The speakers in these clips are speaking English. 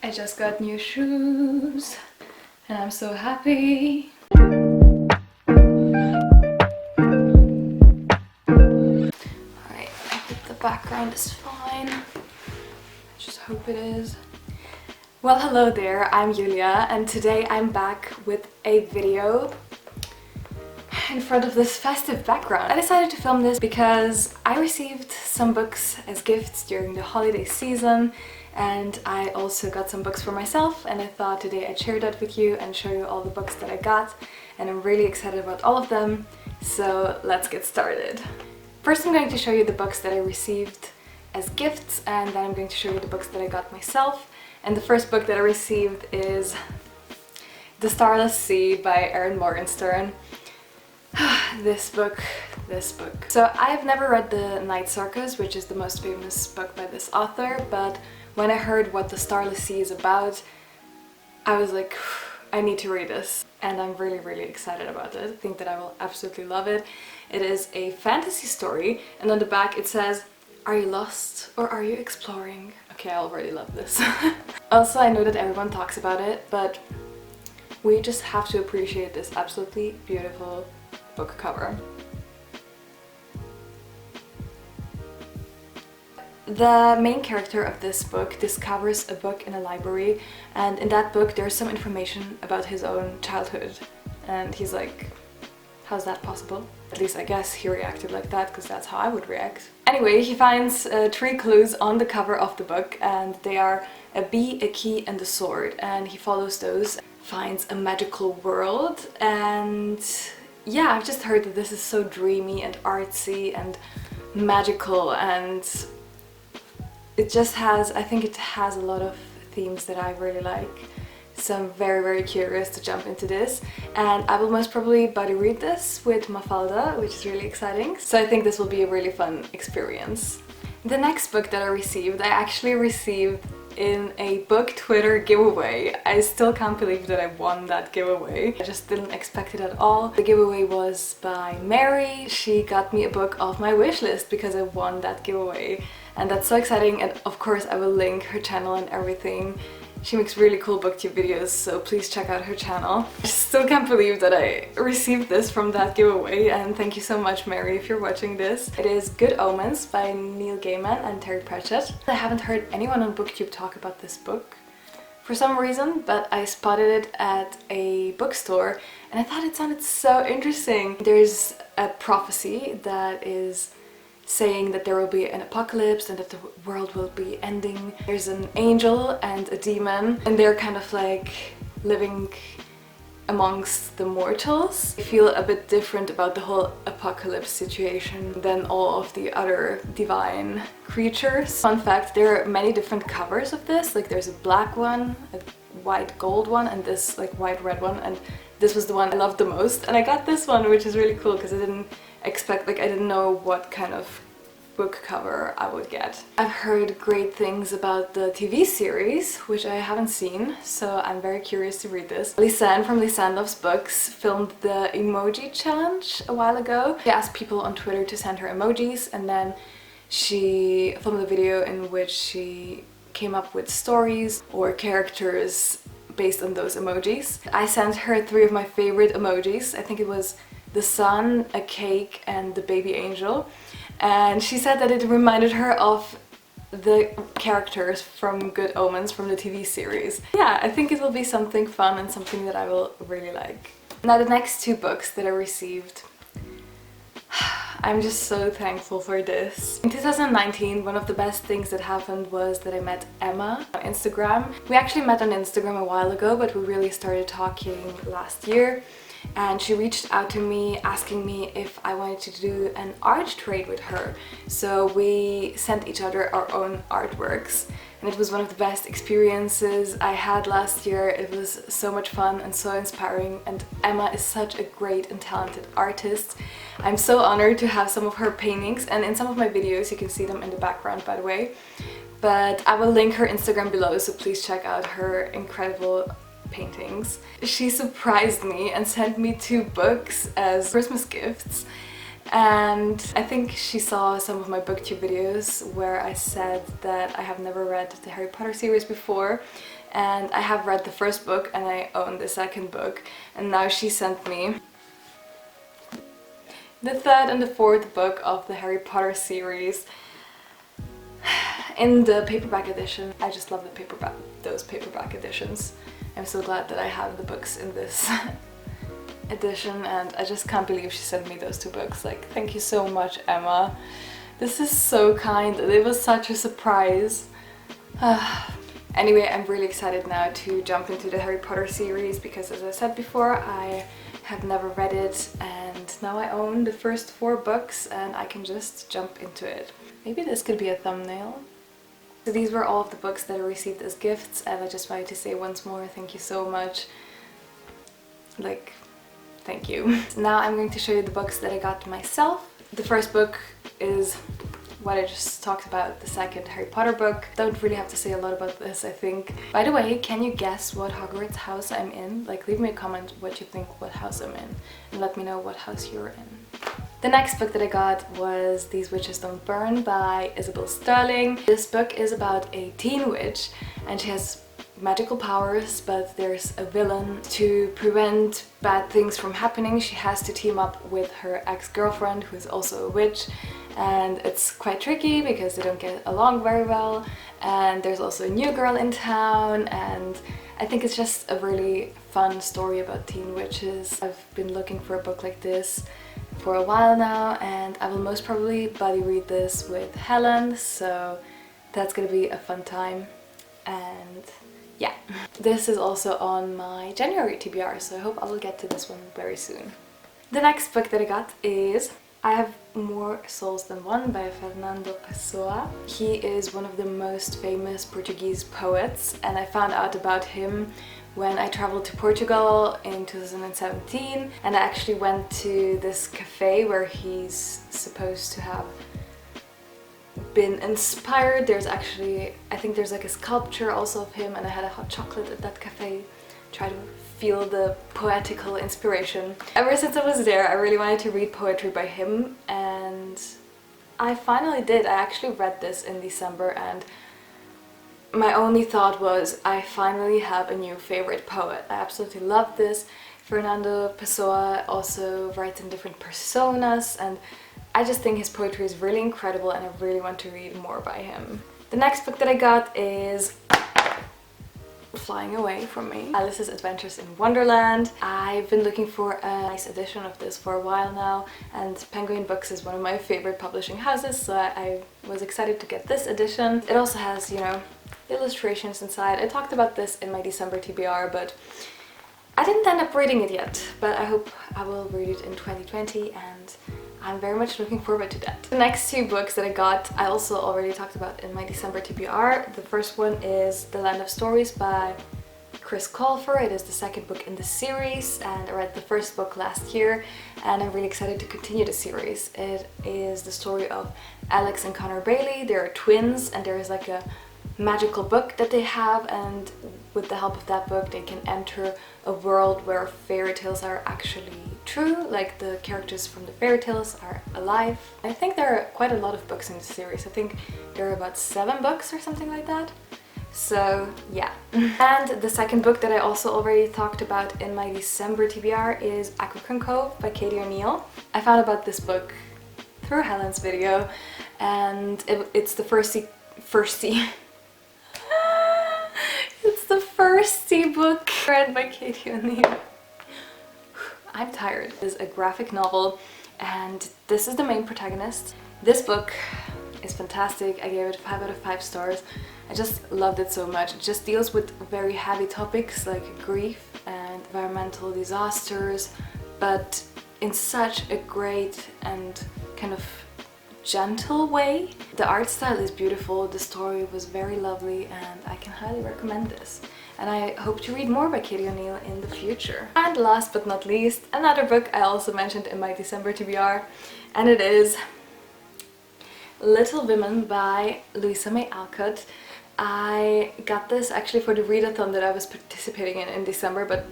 I just got new shoes and I'm so happy. Alright, I hope the background is fine. I just hope it is. Well, hello there, I'm Julia and today I'm back with a video in front of this festive background. I decided to film this because I received some books as gifts during the holiday season, and I also got some books for myself, and I thought today I'd share that with you and show you all the books that I got, and I'm really excited about all of them, so let's get started. First I'm going to show you the books that I received as gifts, and then I'm going to show you the books that I got myself. And the first book that I received is The Starless Sea by Erin Morgenstern. This book. So I've never read The Night Circus, which is the most famous book by this author, but when I heard what The Starless Sea is about, I was like, I need to read this. And I'm really excited about it. I think that I will absolutely love it. It is a fantasy story, and on the back it says, "Are you lost or are you exploring?" Okay, I already love this. Also, I know that everyone talks about it, but we just have to appreciate this absolutely beautiful book cover. The main character of this book discovers a book in a library, and in that book there's some information about his own childhood, and he's like, how's that possible? At least I guess he reacted like that, because that's how I would react. Anyway, he finds 3 clues on the cover of the book, and they are a bee, a key and a sword, and he follows those, finds a magical world, and yeah, I've just heard that this is so dreamy and artsy and magical, and it just has, I think it has a lot of themes that I really like. So I'm very curious to jump into this, and I will most probably buddy read this with Mafalda, which is really exciting. So I think this will be a really fun experience. The next book that I actually received in a book Twitter giveaway. I still can't believe that I won that giveaway. I just didn't expect it at all. The giveaway was by Mary. She got me a book off my wish list because I won that giveaway. And that's so exciting, and of course I will link her channel and everything. She makes really cool booktube videos, so please check out her channel. I still can't believe that I received this from that giveaway, and thank you so much, Mary, if you're watching this. It is Good Omens by Neil Gaiman and Terry Pratchett. I haven't heard anyone on booktube talk about this book for some reason, but I spotted it at a bookstore and I thought it sounded so interesting. There's a prophecy that is saying that there will be an apocalypse and that the world will be ending. There's an angel and a demon, and they're kind of like living amongst the mortals. I feel a bit different about the whole apocalypse situation than all of the other divine creatures. Fun fact, there are many different covers of this. Like there's a black one, a white gold one, and this like white red one, and this was the one I loved the most. And I got this one, which is really cool because I didn't expect, like I didn't know what kind of book cover I would get. I've heard great things about the TV series, which I haven't seen, so I'm very curious to read this. Lisanne from Lisanne Loves Books filmed the emoji challenge a while ago. She asked people on Twitter to send her emojis, and then she filmed a video in which she came up with stories or characters based on those emojis. I sent her 3 of my favorite emojis. I think it was the sun, a cake and the baby angel, and she said that it reminded her of the characters from Good Omens from the TV series. Yeah, I think it will be something fun and something that I will really like. Now the next 2 books that I received, I'm just so thankful for this. In 2019, one of the best things that happened was that I met Emma on Instagram. We actually met on Instagram a while ago, but we really started talking last year. And she reached out to me asking me if I wanted to do an art trade with her. So we sent each other our own artworks, and it was one of the best experiences I had last year. It was so much fun and so inspiring, and Emma is such a great and talented artist. I'm so honored to have some of her paintings, and in some of my videos you can see them in the background, by the way. But I will link her Instagram below, so please check out her incredible paintings. She surprised me and sent me 2 books as Christmas gifts, And I think she saw some of my booktube videos where I said that I have never read the Harry Potter series before, and I have read the first book and I own the second book, and now she sent me the third and the fourth book of the Harry Potter series in the paperback edition. I just love those paperback editions. I'm so glad that I have the books in this edition, and I just can't believe she sent me those two books. Like, thank you so much, Emma. This is so kind. It was such a surprise. Anyway, I'm really excited now to jump into the Harry Potter series because, as I said before, I have never read it, and now I own the first 4 books and I can just jump into it. Maybe this could be a thumbnail. So these were all of the books that I received as gifts, and I just wanted to say once more, thank you so much. Like, thank you. Now I'm going to show you the books that I got myself. The first book is what I just talked about, the second Harry Potter book. Don't really have to say a lot about this, I think. By the way, can you guess what Hogwarts house I'm in? Like, leave me a comment what you think what house I'm in, and let me know what house you're in. The next book that I got was These Witches Don't Burn by Isabel Sterling. This book is about a teen witch, and she has magical powers, but there's a villain. To prevent bad things from happening, she has to team up with her ex-girlfriend, who is also a witch, and it's quite tricky because they don't get along very well, and there's also a new girl in town, and I think it's just a really fun story about teen witches. I've been looking for a book like this for a while now, and I will most probably buddy read this with Helen, so that's gonna be a fun time. And yeah, this is also on my January TBR, so I hope I will get to this one very soon. The next book that I got is I Have More Souls Than One by Fernando Pessoa. He is one of the most famous Portuguese poets, and I found out about him when I traveled to Portugal in 2017, and I actually went to this cafe where he's supposed to have been inspired. There's actually, I think there's like a sculpture also of him, and I had a hot chocolate at that cafe. Try to feel the poetical inspiration. Ever since I was there, I really wanted to read poetry by him, and I finally did. I actually read this in December, and my only thought was, I finally have a new favorite poet. I absolutely love this. Fernando Pessoa also writes in different personas, and I just think his poetry is really incredible, and I really want to read more by him. The next book that I got is Flying Away From Me, Alice's Adventures in Wonderland. I've been looking for a nice edition of this for a while now, and Penguin Books is one of my favorite publishing houses, so I was excited to get this edition. It also has, you know, illustrations inside. I talked about this in my December TBR, but I didn't end up reading it yet, but I hope I will read it in 2020, and I'm very much looking forward to that. The next 2 books that I got, I also already talked about in my December TBR. The first one is The Land of Stories by Chris Colfer. It is the second book in the series, and I read the first book last year, and I'm really excited to continue the series. It is the story of Alex and Connor Bailey. They're twins, and there is like a magical book that they have, and with the help of that book they can enter a world where fairy tales are actually true, like the characters from the fairy tales are alive. I think there are quite a lot of books in the series. I think there are about 7 books or something like that. So yeah. And the second book that I also already talked about in my December TBR is kravchenko by Katie O'Neill. I found about this book through Helen's video, and it's the first it's the first book read by Katie O'Neill. I'm tired. It is a graphic novel, and this is the main protagonist. This book is fantastic. I gave it 5 out of 5 stars. I just loved it so much. It just deals with very heavy topics like grief and environmental disasters, but in such a great and kind of gentle way. The art style is beautiful, the story was very lovely, and I can highly recommend this. And I hope to read more by Katie O'Neill in the future. And last but not least, another book I also mentioned in my December TBR, and it is Little Women by Louisa May Alcott. I got this actually for the readathon that I was participating in December, but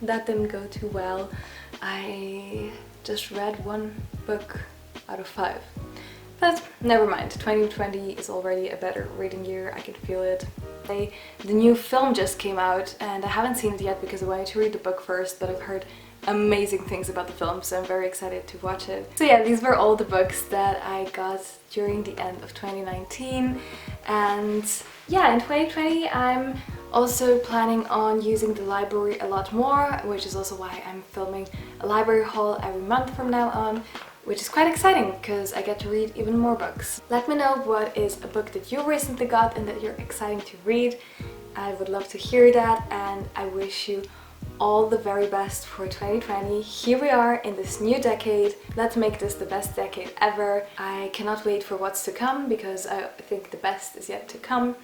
that didn't go too well. I just read one book out of 5. But never mind, 2020 is already a better reading year, I can feel it. The new film just came out and I haven't seen it yet because I wanted to read the book first, but I've heard amazing things about the film, so I'm very excited to watch it. So yeah, these were all the books that I got during the end of 2019, and yeah, in 2020 I'm also planning on using the library a lot more, which is also why I'm filming a library haul every month from now on, which is quite exciting because I get to read even more books. Let me know what is a book that you recently got and that you're excited to read. I would love to hear that, and I wish you all the very best for 2020. Here we are in this new decade. Let's make this the best decade ever. I cannot wait for what's to come because I think the best is yet to come.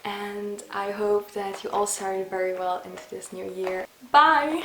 And I hope that you all started very well into this new year. Bye!